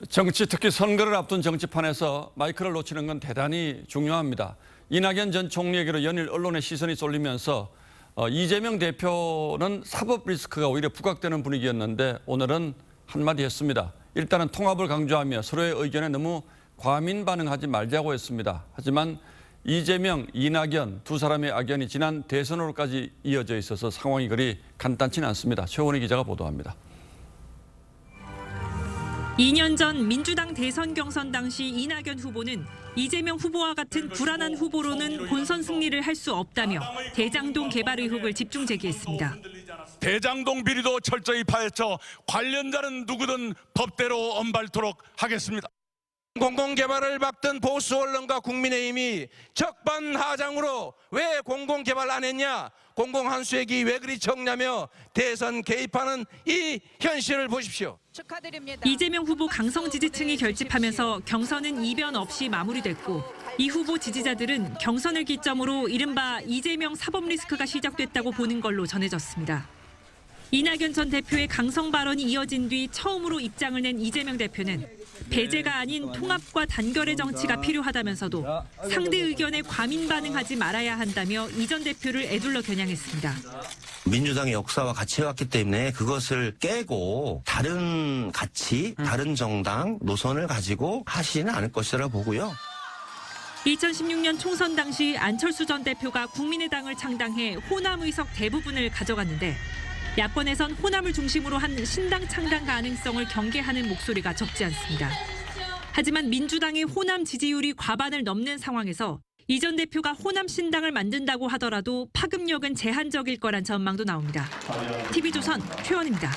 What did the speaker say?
정치, 특히 선거를 앞둔 정치판에서 마이크를 놓치는 건 대단히 중요합니다. 이낙연 전 총리에게로 연일 언론의 시선이 쏠리면서 이재명 대표는 사법 리스크가 오히려 부각되는 분위기였는데 오늘은 한마디 했습니다. 일단은 통합을 강조하며 서로의 의견에 너무 과민 반응하지 말자고 했습니다. 하지만 이재명, 이낙연 두 사람의 악연이 지난 대선으로까지 이어져 있어서 상황이 그리 간단치는 않습니다. 최원희 기자가 보도합니다. 2년 전 민주당 대선 경선 당시 이낙연 후보는 이재명 후보와 같은 불안한 후보로는 본선 승리를 할 수 없다며 대장동 개발 의혹을 집중 제기했습니다. 대장동 비리도 철저히 파헤쳐 관련자는 누구든 법대로 엄발토록 하겠습니다. 공공개발을 막던 보수 언론과 국민의힘이 적반하장으로 왜 공공개발 안 했냐, 공공한수액이 왜 그리 적냐며 대선 개입하는 이 현실을 보십시오. 축하드립니다. 이재명 후보 강성 지지층이 결집하면서 경선은 이변 없이 마무리됐고 이 후보 지지자들은 경선을 기점으로 이른바 이재명 사법 리스크가 시작됐다고 보는 걸로 전해졌습니다. 이낙연 전 대표의 강성 발언이 이어진 뒤 처음으로 입장을 낸 이재명 대표는 배제가 아닌 통합과 단결의 정치가 필요하다면서도 상대 의견에 과민 반응하지 말아야 한다며 이 전 대표를 애둘러 겨냥했습니다. 민주당의 역사와 가치해왔기 때문에 그것을 깨고 다른 가치, 다른 정당 노선을 가지고 하시지는 않을 것이라 보고요. 2016년 총선 당시 안철수 전 대표가 국민의당을 창당해 호남 의석 대부분을 가져갔는데 야권에선 호남을 중심으로 한 신당 창당 가능성을 경계하는 목소리가 적지 않습니다. 하지만 민주당의 호남 지지율이 과반을 넘는 상황에서 이 전 대표가 호남 신당을 만든다고 하더라도 파급력은 제한적일 거란 전망도 나옵니다. TV조선 최원입니다.